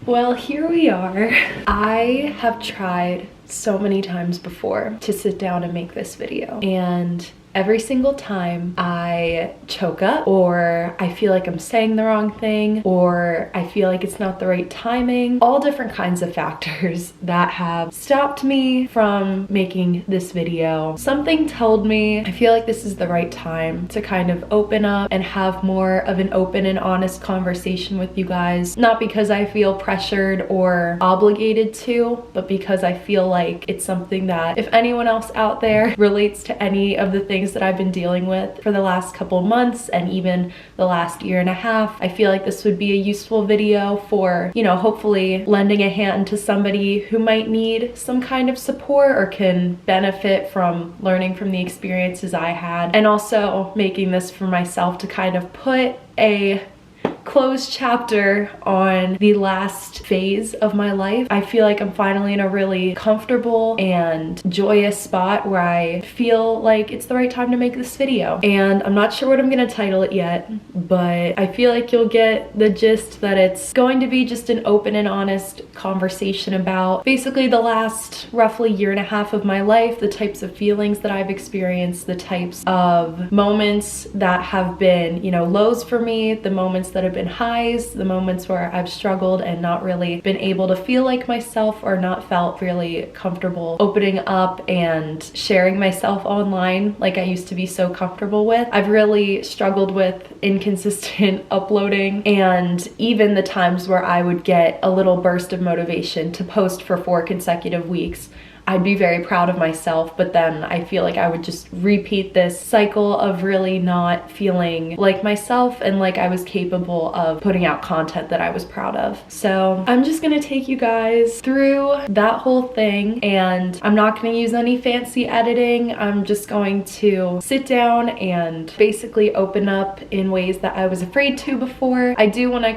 Well, here we are. I have tried so many times before to sit down and make this video, and every single time I choke up, or I feel like I'm saying the wrong thing, or I feel like it's not the right timing. All different kinds of factors that have stopped me from making this video. Something told me I feel like this is the right time to kind of open up and have more of an open and honest conversation with you guys. Not because I feel pressured or obligated to, but because I feel like it's something that if anyone else out there relates to any of the things that I've been dealing with for the last couple months and even the last year and a half, I feel like this would be a useful video for, you know, hopefully lending a hand to somebody who might need some kind of support or can benefit from learning from the experiences I had, and also making this for myself to kind of put a closed chapter on the last phase of my life. I feel like I'm finally in a really comfortable and joyous spot where I feel like it's the right time to make this video. And I'm not sure what I'm gonna title it yet, but I feel like you'll get the gist that it's going to be just an open and honest conversation about basically the last roughly year and a half of my life, the types of feelings that I've experienced, the types of moments that have been, you know, lows for me, the moments that have been highs, the moments where I've struggled and not really been able to feel like myself or not felt really comfortable opening up and sharing myself online like I used to be so comfortable with. I've really struggled with inconsistent uploading, and even the times where I would get a little burst of motivation to post for 4 consecutive weeks. I'd be very proud of myself, but then I feel like I would just repeat this cycle of really not feeling like myself and like I was capable of putting out content that I was proud of. So I'm just gonna take you guys through that whole thing, and I'm not gonna use any fancy editing. I'm just going to sit down and basically open up in ways that I was afraid to before. I do want to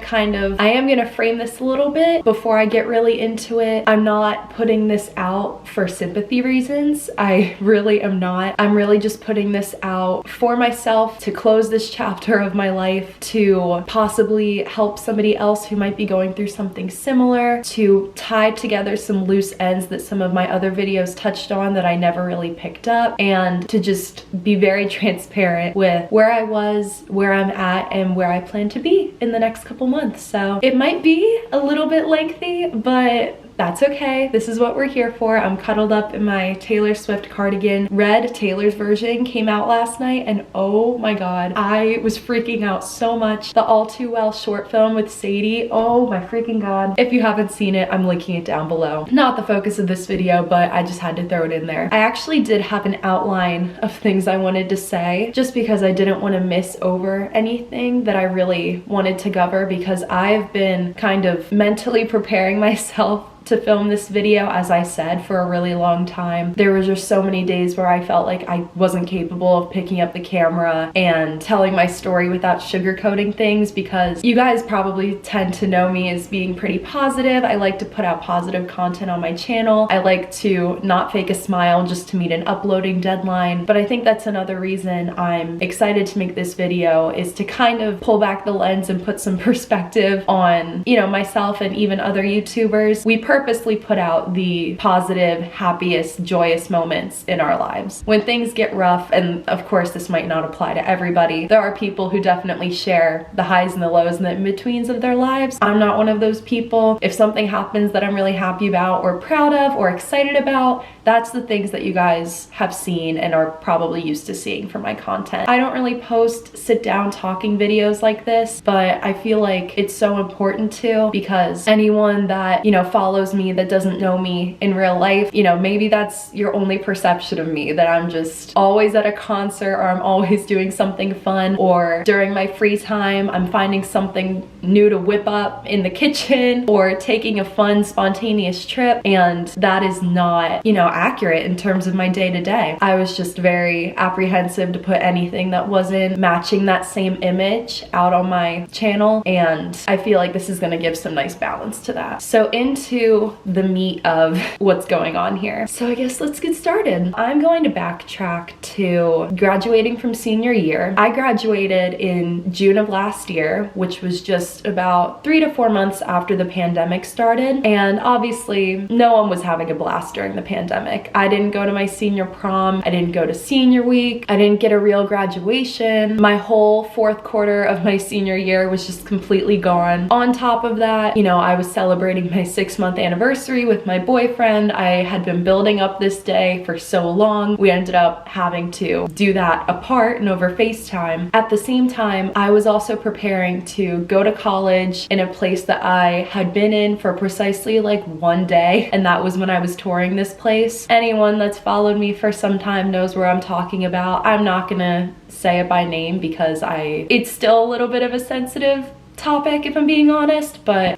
I am gonna frame this a little bit before I get really into it. I'm not putting this out for sympathy reasons. I really am not. I'm really just putting this out for myself to close this chapter of my life, to possibly help somebody else who might be going through something similar, to tie together some loose ends that some of my other videos touched on that I never really picked up, and to just be very transparent with where I was, where I'm at, and where I plan to be in the next couple months. So it might be a little bit lengthy, but that's okay. This is what we're here for. I'm cuddled up in my Taylor Swift cardigan. Red, Taylor's version, came out last night, and oh my god, I was freaking out so much. The All Too Well short film with Sadie, oh my freaking god. If you haven't seen it, I'm linking it down below. Not the focus of this video, but I just had to throw it in there. I actually did have an outline of things I wanted to say, just because I didn't want to miss over anything that I really wanted to cover, because I've been kind of mentally preparing myself to film this video, as I said, for a really long time. There were just so many days where I felt like I wasn't capable of picking up the camera and telling my story without sugarcoating things, because you guys probably tend to know me as being pretty positive. I like to put out positive content on my channel. I like to not fake a smile just to meet an uploading deadline. But I think that's another reason I'm excited to make this video, is to kind of pull back the lens and put some perspective on, you know, myself and even other YouTubers. We purposely put out the positive, happiest, joyous moments in our lives. When things get rough, and of course this might not apply to everybody, there are people who definitely share the highs and the lows and the in-betweens of their lives. I'm not one of those people. If something happens that I'm really happy about or proud of or excited about, that's the things that you guys have seen and are probably used to seeing from my content. I don't really post sit down talking videos like this, but I feel like it's so important to, because anyone that, you know, follows me that doesn't know me in real life, you know, maybe that's your only perception of me, that I'm just always at a concert, or I'm always doing something fun, or during my free time I'm finding something new to whip up in the kitchen, or taking a fun spontaneous trip, and that is not, you know, accurate in terms of my day-to-day. I was just very apprehensive to put anything that wasn't matching that same image out on my channel, and I feel like this is gonna give some nice balance to that. So into into the meat of what's going on here. So I guess let's get started. I'm going to backtrack to graduating from senior year. I graduated in June of last year, which was just about 3 to 4 months after the pandemic started. And obviously no one was having a blast during the pandemic. I didn't go to my senior prom. I didn't go to senior week. I didn't get a real graduation. My whole fourth quarter of my senior year was just completely gone. On top of that, you know, I was celebrating my 6-month anniversary with my boyfriend. I had been building up this day for so long. We ended up having to do that apart and over FaceTime. At the same time, I was also preparing to go to college in a place that I had been in for precisely like 1 day, and that was when I was touring this place. Anyone that's followed me for some time knows where I'm talking about. I'm not gonna say it by name because it's still a little bit of a sensitive topic if I'm being honest, but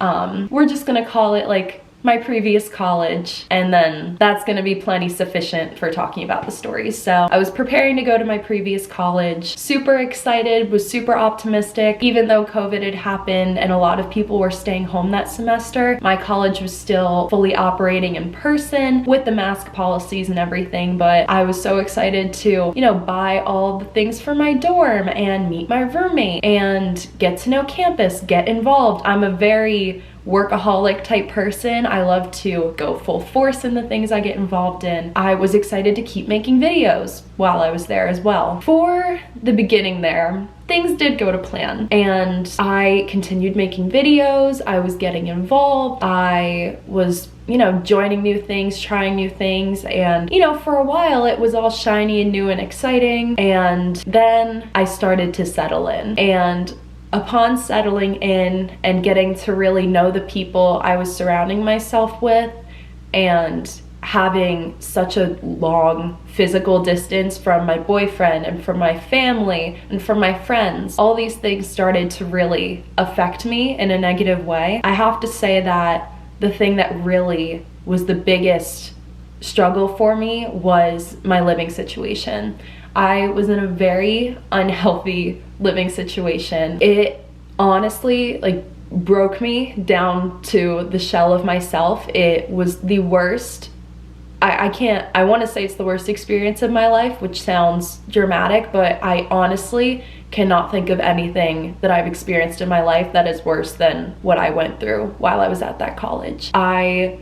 we're just gonna call it like my previous college, and then that's gonna be plenty sufficient for talking about the stories. So I was preparing to go to my previous college, super excited, was super optimistic. Even though COVID had happened and a lot of people were staying home that semester, my college was still fully operating in person with the mask policies and everything. But I was so excited to, you know, buy all the things for my dorm and meet my roommate and get to know campus, get involved. I'm a very workaholic type person. I love to go full force in the things I get involved in. I was excited to keep making videos while I was there as well. For the beginning there, things did go to plan, and I continued making videos. I was getting involved. I was, you know, joining new things, trying new things, and, you know, for a while it was all shiny and new and exciting. And then I started to settle in, and upon settling in and getting to really know the people I was surrounding myself with, and having such a long physical distance from my boyfriend and from my family and from my friends, all these things started to really affect me in a negative way. I have to say that the thing that really was the biggest struggle for me was my living situation. I was in a very unhealthy living situation. It honestly like broke me down to the shell of myself. It was the worst. I want to say it's the worst experience of my life, which sounds dramatic, but I honestly cannot think of anything that I've experienced in my life that is worse than what I went through while I was at that college. I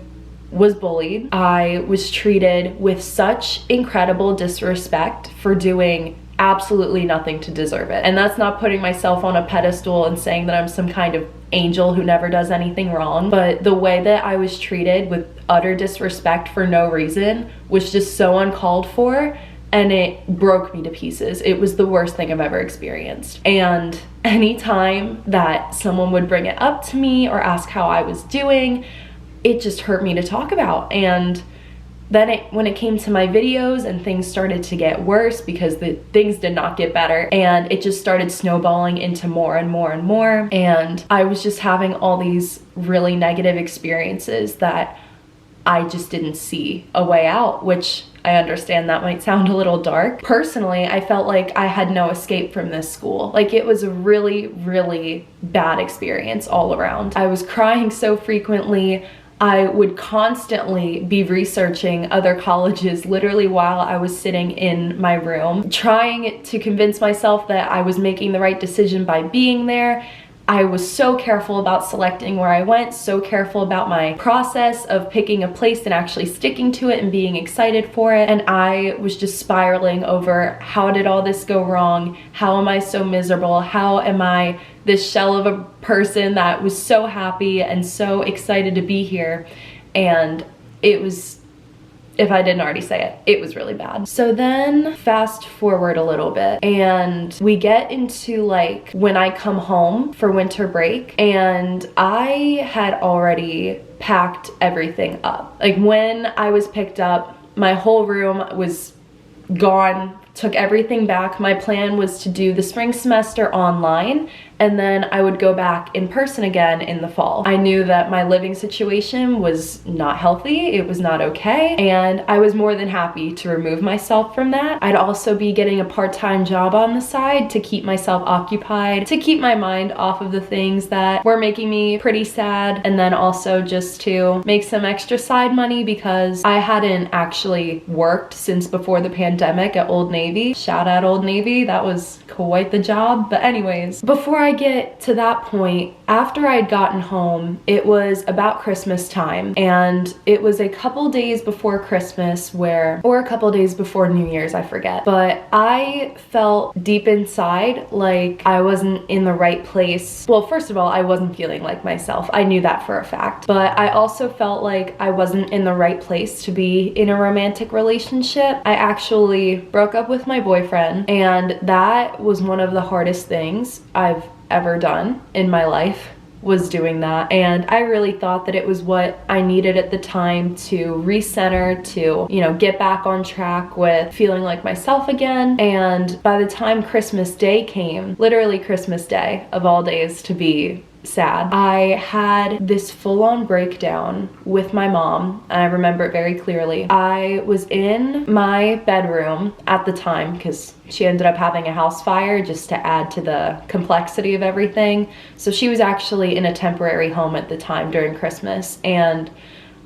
was bullied. I was treated with such incredible disrespect for doing absolutely nothing to deserve it. And that's not putting myself on a pedestal and saying that I'm some kind of angel who never does anything wrong, but the way that I was treated with utter disrespect for no reason was just so uncalled for, and it broke me to pieces. It was the worst thing I've ever experienced. And anytime that someone would bring it up to me or ask how I was doing, it just hurt me to talk about. And then when it came to my videos and things started to get worse because the things did not get better, and it just started snowballing into more and more and more, and I was just having all these really negative experiences that I just didn't see a way out, which I understand that might sound a little dark. Personally, I felt like I had no escape from this school. Like, it was a really, really bad experience all around. I was crying so frequently. I would constantly be researching other colleges literally while I was sitting in my room, trying to convince myself that I was making the right decision by being there. I was so careful about selecting where I went, so careful about my process of picking a place and actually sticking to it and being excited for it. And I was just spiraling over, how did all this go wrong? How am I so miserable? How am I this shell of a person that was so happy and so excited to be here? And it was, if I didn't already say it, it was really bad. So then fast forward a little bit, and we get into like when I come home for winter break, and I had already packed everything up. Like, when I was picked up, my whole room was gone, took everything back. My plan was to do the spring semester online and then I would go back in person again in the fall. I knew that my living situation was not healthy, it was not okay, and I was more than happy to remove myself from that. I'd also be getting a part-time job on the side to keep myself occupied, to keep my mind off of the things that were making me pretty sad, and then also just to make some extra side money because I hadn't actually worked since before the pandemic at Old Navy. Shout out Old Navy, that was quite the job. But anyways, before I get to that point, after I'd gotten home, it was about Christmas time, and it was a couple days before Christmas or a couple days before New Year's, I forget. But I felt deep inside like I wasn't in the right place. Well, first of all, I wasn't feeling like myself. I knew that for a fact. But I also felt like I wasn't in the right place to be in a romantic relationship. I actually broke up with my boyfriend, and that was one of the hardest things I've ever done in my life, was doing that. And I really thought that it was what I needed at the time to recenter, to, you know, get back on track with feeling like myself again. And by the time Christmas Day came, literally Christmas Day of all days to be sad, I had this full-on breakdown with my mom, and I remember it very clearly. I was in my bedroom at the time because she ended up having a house fire, just to add to the complexity of everything. So she was actually in a temporary home at the time during Christmas, and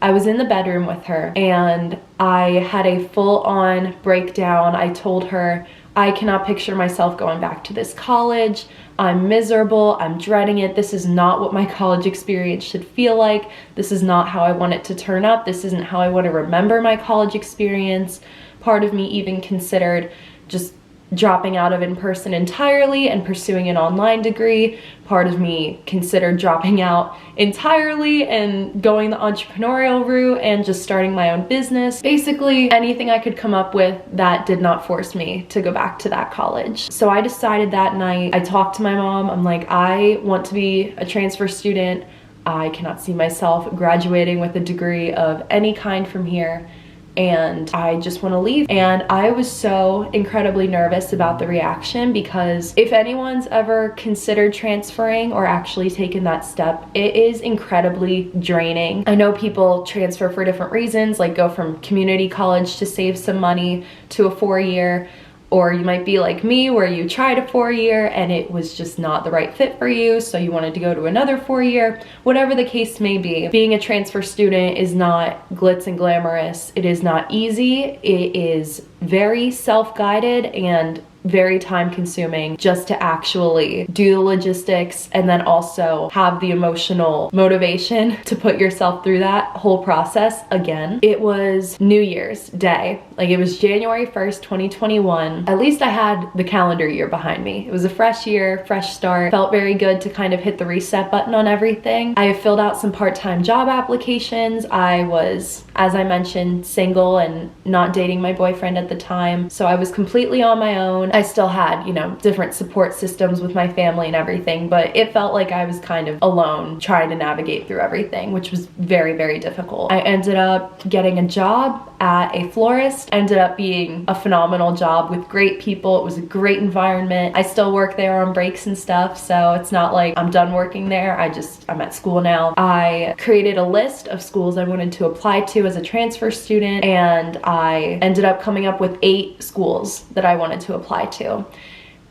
I was in the bedroom with her, and I had a full-on breakdown. I told her, I cannot picture myself going back to this college. I'm miserable, I'm dreading it. This is not what my college experience should feel like. This is not how I want it to turn up. This isn't how I want to remember my college experience. Part of me even considered just dropping out of in-person entirely and pursuing an online degree. Part of me considered dropping out entirely and going the entrepreneurial route and just starting my own business. Basically, anything I could come up with that did not force me to go back to that college. So I decided that night, I talked to my mom, I'm like, I want to be a transfer student. I cannot see myself graduating with a degree of any kind from here, and I just want to leave. And I was so incredibly nervous about the reaction, because if anyone's ever considered transferring or actually taken that step, it is incredibly draining. I know people transfer for different reasons, like go from community college to save some money to a 4-year. Or you might be like me, where you tried a 4-year and it was just not the right fit for you, so you wanted to go to another 4-year. Whatever the case may be, being a transfer student is not glitz and glamorous. It is not easy. It is very self-guided and very time consuming just to actually do the logistics and then also have the emotional motivation to put yourself through that whole process again. It was New Year's Day. Like, it was January 1st, 2021. At least I had the calendar year behind me. It was a fresh year, fresh start. Felt very good to kind of hit the reset button on everything. I filled out some part-time job applications. I was, as I mentioned, single and not dating my boyfriend at the time. So I was completely on my own. I still had, you know, different support systems with my family and everything, but it felt like I was kind of alone trying to navigate through everything, which was very, very difficult. I ended up getting a job at a florist. Ended up being a phenomenal job with great people. It was a great environment. I still work there on breaks and stuff, so it's not like I'm done working there. I'm at school now. I created a list of schools I wanted to apply to as a transfer student, and I ended up coming up with 8 schools that I wanted to apply to.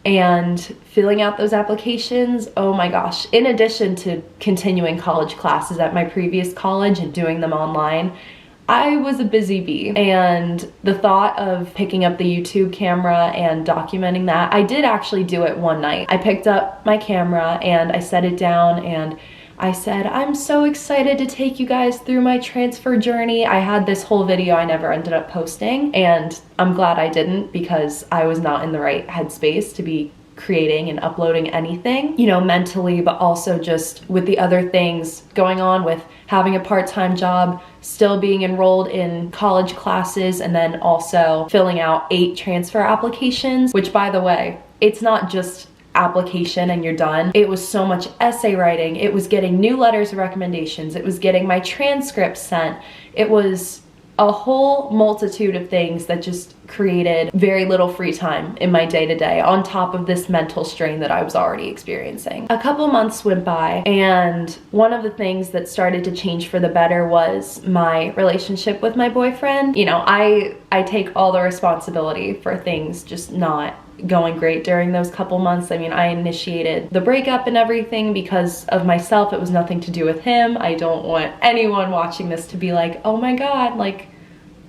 And filling out those applications, oh my gosh, in addition to continuing college classes at my previous college and doing them online, I was a busy bee, and the thought of picking up the YouTube camera and documenting that, I did actually do it one night. I picked up my camera and I set it down and I said, I'm so excited to take you guys through my transfer journey. I had this whole video I never ended up posting, and I'm glad I didn't, because I was not in the right headspace to be creating and uploading anything, you know, mentally, but also just with the other things going on with having a part-time job, still being enrolled in college classes, and then also filling out 8 transfer applications, which, by the way, it's not just application and you're done. It was so much essay writing. It was getting new letters of recommendations. It was getting my transcripts sent. It was a whole multitude of things that just created very little free time in my day-to-day on top of this mental strain that I was already experiencing. A couple months went by, and one of the things that started to change for the better was my relationship with my boyfriend. You know, I take all the responsibility for things just not going great during those couple months. I mean, I initiated the breakup and everything because of myself. It was nothing to do with him. I don't want anyone watching this to be like, oh my God, like,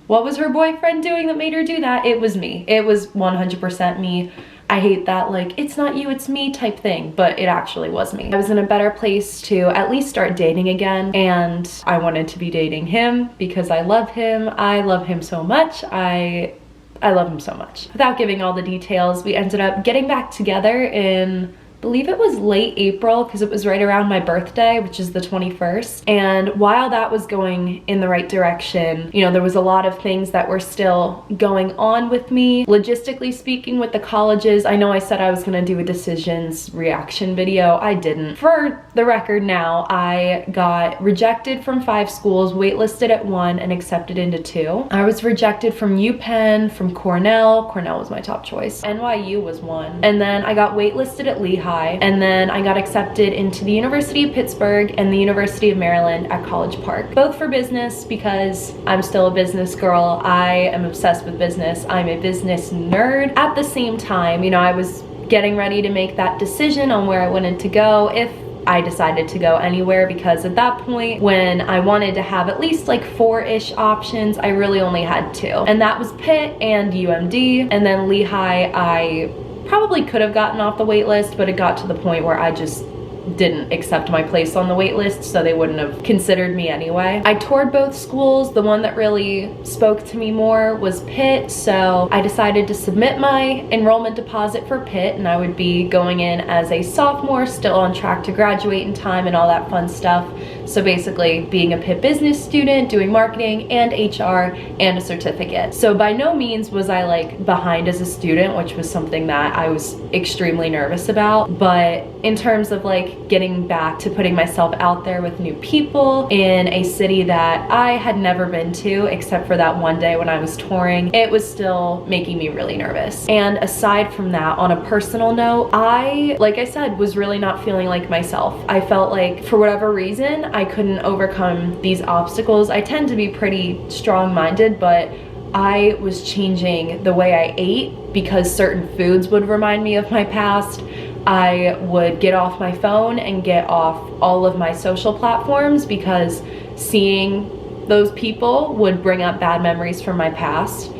what was her boyfriend doing that made her do that? It was me. It was 100% me. I hate that, like, it's not you, it's me type thing, but it actually was me. I was in a better place to at least start dating again, and I wanted to be dating him because I love him. I love him so much. I love him so much. Without giving all the details, we ended up getting back together in, I believe it was late April, because it was right around my birthday, which is the 21st. And while that was going in the right direction, you know, there was a lot of things that were still going on with me. Logistically speaking, with the colleges, I know I said I was gonna do a decisions reaction video. I didn't. For the record now, I got rejected from 5 schools, waitlisted at 1, and accepted into 2. I was rejected from UPenn, from Cornell. Cornell was my top choice. NYU was 1. And then I got waitlisted at Lehigh. And then I got accepted into the University of Pittsburgh and the University of Maryland at College Park. Both for business, because I'm still a business girl. I am obsessed with business. I'm a business nerd. At the same time, you know, I was getting ready to make that decision on where I wanted to go, if I decided to go anywhere, because at that point, when I wanted to have at least like 4-ish options, I really only had 2. And that was Pitt and UMD. And then Lehigh, I probably could have gotten off the wait list, but it got to the point where I just didn't accept my place on the wait list, so they wouldn't have considered me anyway. I toured both schools. The one that really spoke to me more was Pitt, so I decided to submit my enrollment deposit for Pitt, and I would be going in as a sophomore, still on track to graduate in time and all that fun stuff. So basically being a Pitt business student, doing marketing and HR and a certificate. So by no means was I like behind as a student, which was something that I was extremely nervous about. But in terms of like getting back to putting myself out there with new people in a city that I had never been to except for that one day when I was touring, it was still making me really nervous. And aside from that, on a personal note, I, like I said, was really not feeling like myself. I felt like for whatever reason, I couldn't overcome these obstacles. I tend to be pretty strong-minded, but I was changing the way I ate because certain foods would remind me of my past. I would get off my phone and get off all of my social platforms because seeing those people would bring up bad memories from my past.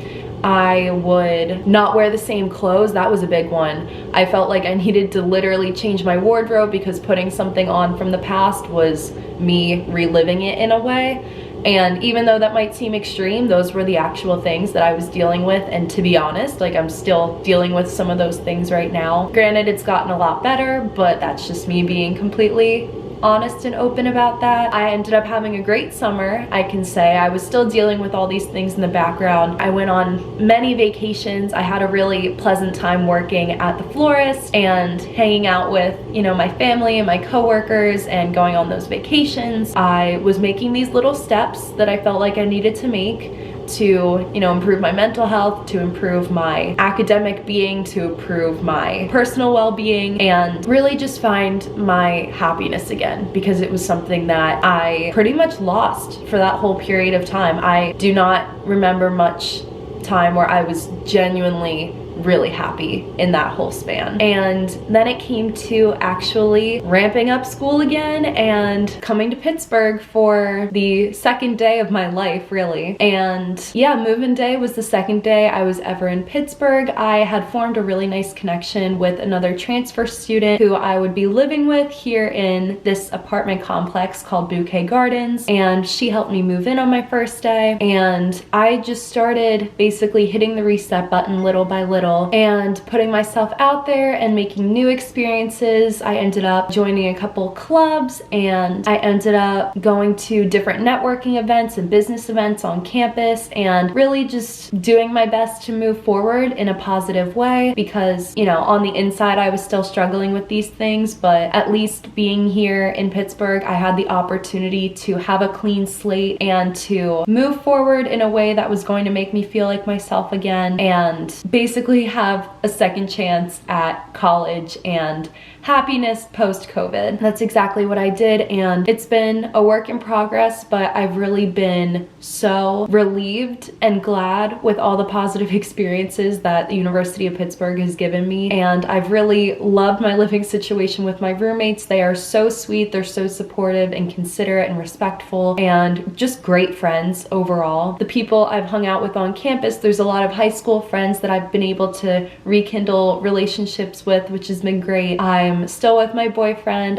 I would not wear the same clothes. That was a big one. I felt like I needed to literally change my wardrobe because putting something on from the past was me reliving it in a way. And even though that might seem extreme, those were the actual things that I was dealing with. And to be honest, like I'm still dealing with some of those things right now. Granted, it's gotten a lot better, but that's just me being completely honest and open about that. I ended up having a great summer, I can say. I was still dealing with all these things in the background. I went on many vacations. I had a really pleasant time working at the florist and hanging out with, you know, my family and my coworkers and going on those vacations. I was making these little steps that I felt like I needed to make to, you know, improve my mental health, to improve my academic being, to improve my personal well-being, and really just find my happiness again, because it was something that I pretty much lost for that whole period of time. I do not remember much time where I was genuinely really happy in that whole span. And then it came to actually ramping up school again and coming to Pittsburgh for the second day of my life, really. And yeah, move-in day was the second day I was ever in Pittsburgh. I had formed a really nice connection with another transfer student who I would be living with here in this apartment complex called Bouquet Gardens, and she helped me move in on my first day. And I just started basically hitting the reset button little by little, middle, and putting myself out there and making new experiences. I ended up joining a couple clubs, and I ended up going to different networking events and business events on campus, and really just doing my best to move forward in a positive way, because, you know, on the inside I was still struggling with these things, but at least being here in Pittsburgh, I had the opportunity to have a clean slate and to move forward in a way that was going to make me feel like myself again, and basically have a second chance at college and happiness post-COVID. That's exactly what I did, and it's been a work in progress, but I've really been so relieved and glad with all the positive experiences that the University of Pittsburgh has given me, and I've really loved my living situation with my roommates. They are so sweet, they're so supportive and considerate and respectful, and just great friends overall. The people I've hung out with on campus, there's a lot of high school friends that I've been able to rekindle relationships with, which has been great. I'm still with my boyfriend.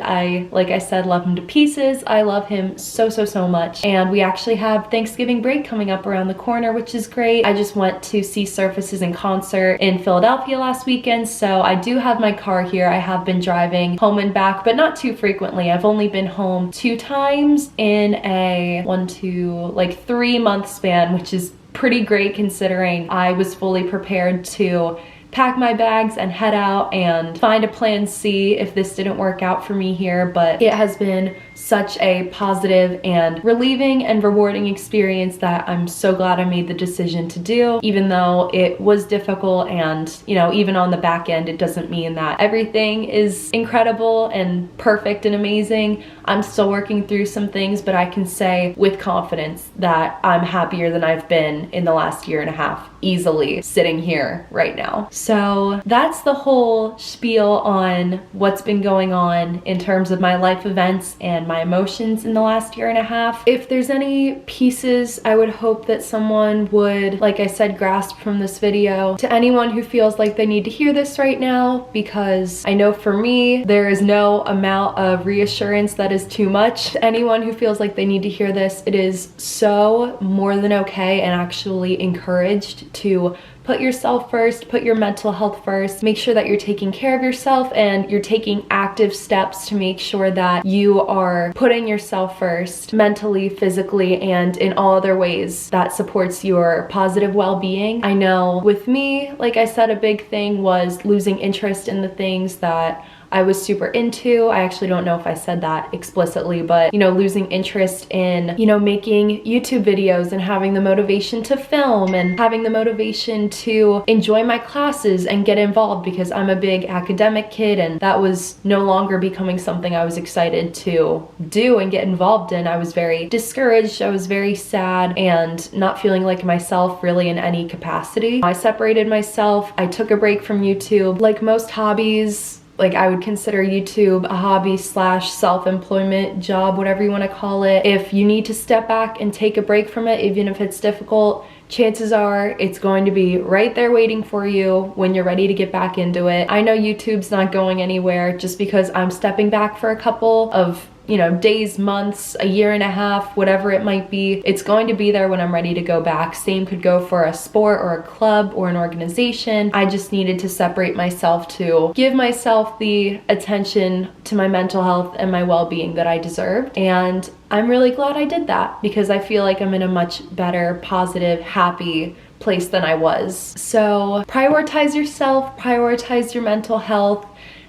Like I said, love him to pieces. I love him so much. And we actually have Thanksgiving break coming up around the corner, which is great. I just went to see Surfaces in concert in Philadelphia last weekend, so I do have my car here. I have been driving home and back, but not too frequently. I've only been home 2 times in a 3-month span, which is pretty great considering I was fully prepared to pack my bags and head out and find a plan C if this didn't work out for me here. But it has been such a positive and relieving and rewarding experience that I'm so glad I made the decision to do, even though it was difficult. And, you know, even on the back end, it doesn't mean that everything is incredible and perfect and amazing. I'm still working through some things, but I can say with confidence that I'm happier than I've been in the last year and a half, easily, sitting here right now. So that's the whole spiel on what's been going on in terms of my life events and my emotions in the last year and a half. If there's any pieces I would hope that someone would, like I said, grasp from this video, to anyone who feels like they need to hear this right now, because I know for me, there is no amount of reassurance that is too much. To anyone who feels like they need to hear this, it is so more than okay and actually encouraged to put yourself first, put your mental health first, make sure that you're taking care of yourself and you're taking active steps to make sure that you are putting yourself first mentally, physically, and in all other ways that supports your positive well-being. I know with me, like I said, a big thing was losing interest in the things that I was super into. I actually don't know if I said that explicitly, but, you know, losing interest in, you know, making YouTube videos and having the motivation to film and having the motivation to enjoy my classes and get involved, because I'm a big academic kid, and that was no longer becoming something I was excited to do and get involved in. I was very discouraged. I was very sad and not feeling like myself really in any capacity. I separated myself. I took a break from YouTube. Like most hobbies, like I would consider YouTube a hobby / self-employment job, whatever you want to call it. If you need to step back and take a break from it, even if it's difficult, chances are it's going to be right there waiting for you when you're ready to get back into it. I know YouTube's not going anywhere just because I'm stepping back for a couple of, you know, days, months, a year and a half, whatever it might be. It's going to be there when I'm ready to go back. Same could go for a sport or a club or an organization. I just needed to separate myself to give myself the attention to my mental health and my well-being that I deserved. And I'm really glad I did that, because I feel like I'm in a much better, positive, happy place than I was. So prioritize yourself, prioritize your mental health.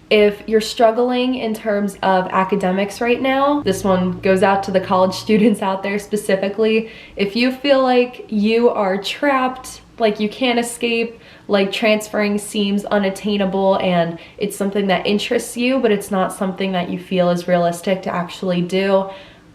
If you're struggling in terms of academics right now, this one goes out to the college students out there specifically. If you feel like you are trapped, like you can't escape, like transferring seems unattainable and it's something that interests you, but it's not something that you feel is realistic to actually do,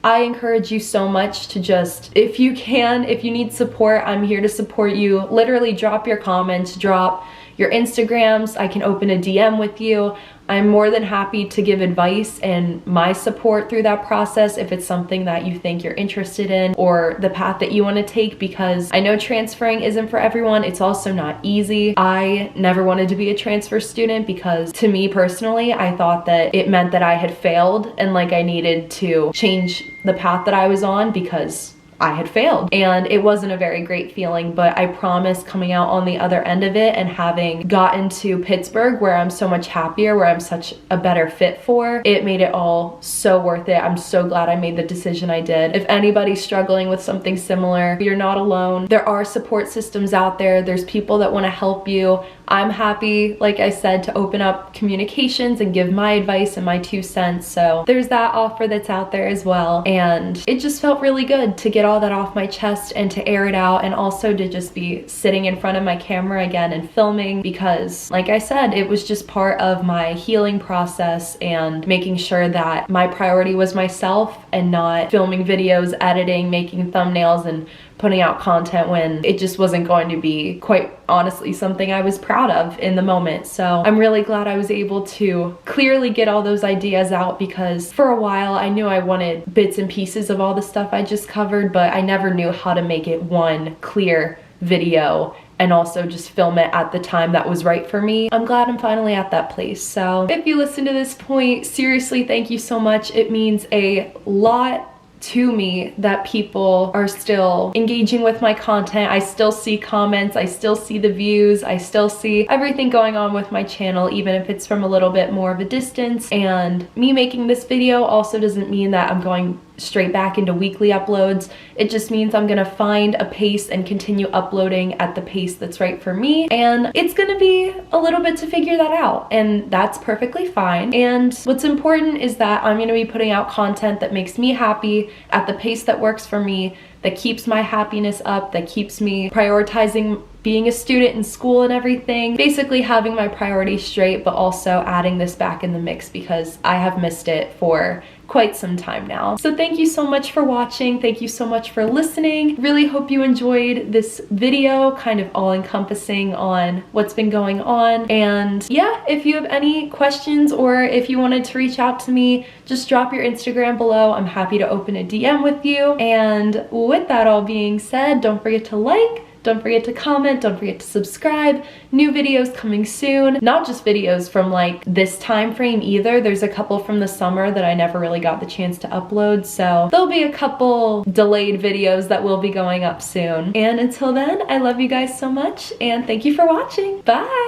I encourage you so much to just, if you can, if you need support, I'm here to support you. Literally drop your comments, drop your Instagrams. I can open a DM with you. I'm more than happy to give advice and my support through that process if it's something that you think you're interested in or the path that you want to take, because I know transferring isn't for everyone. It's also not easy. I never wanted to be a transfer student because to me personally, I thought that it meant that I had failed and like I needed to change the path that I was on because I had failed, and it wasn't a very great feeling, but I promise coming out on the other end of it and having gotten to Pittsburgh, where I'm so much happier, where I'm such a better fit for, it made it all so worth it. I'm so glad I made the decision I did. If anybody's struggling with something similar, you're not alone. There are support systems out there. There's people that want to help you. I'm happy, like I said, to open up communications and give my advice and my 2 cents. So there's that offer that's out there as well. And it just felt really good to get all that off my chest and to air it out, and also to just be sitting in front of my camera again and filming, because like I said, it was just part of my healing process and making sure that my priority was myself and not filming videos, editing, making thumbnails, and putting out content when it just wasn't going to be, quite honestly, something I was proud of in the moment. So I'm really glad I was able to clearly get all those ideas out, because for a while I knew I wanted bits and pieces of all the stuff I just covered, but I never knew how to make it one clear video and also just film it at the time that was right for me. I'm glad I'm finally at that place. So if you listen to this point, seriously, thank you so much. It means a lot to me that people are still engaging with my content. I still see comments, I still see the views, I still see everything going on with my channel, even if it's from a little bit more of a distance. And me making this video also doesn't mean that I'm going straight back into weekly uploads. It just means I'm gonna find a pace and continue uploading at the pace that's right for me, and it's gonna be a little bit to figure that out, and that's perfectly fine. And what's important is that I'm gonna be putting out content that makes me happy at the pace that works for me, that keeps my happiness up, that keeps me prioritizing being a student in school and everything. Basically having my priorities straight, but also adding this back in the mix because I have missed it for quite some time now. So thank you so much for watching. Thank you so much for listening. Really hope you enjoyed this video, kind of all encompassing on what's been going on. And yeah, if you have any questions or if you wanted to reach out to me, just drop your Instagram below. I'm happy to open a DM with you. And with that all being said, don't forget to like, don't forget to comment, don't forget to subscribe. New videos coming soon. Not just videos from like this time frame either. There's a couple from the summer that I never really got the chance to upload, so there'll be a couple delayed videos that will be going up soon. And until then, I love you guys so much and thank you for watching. Bye!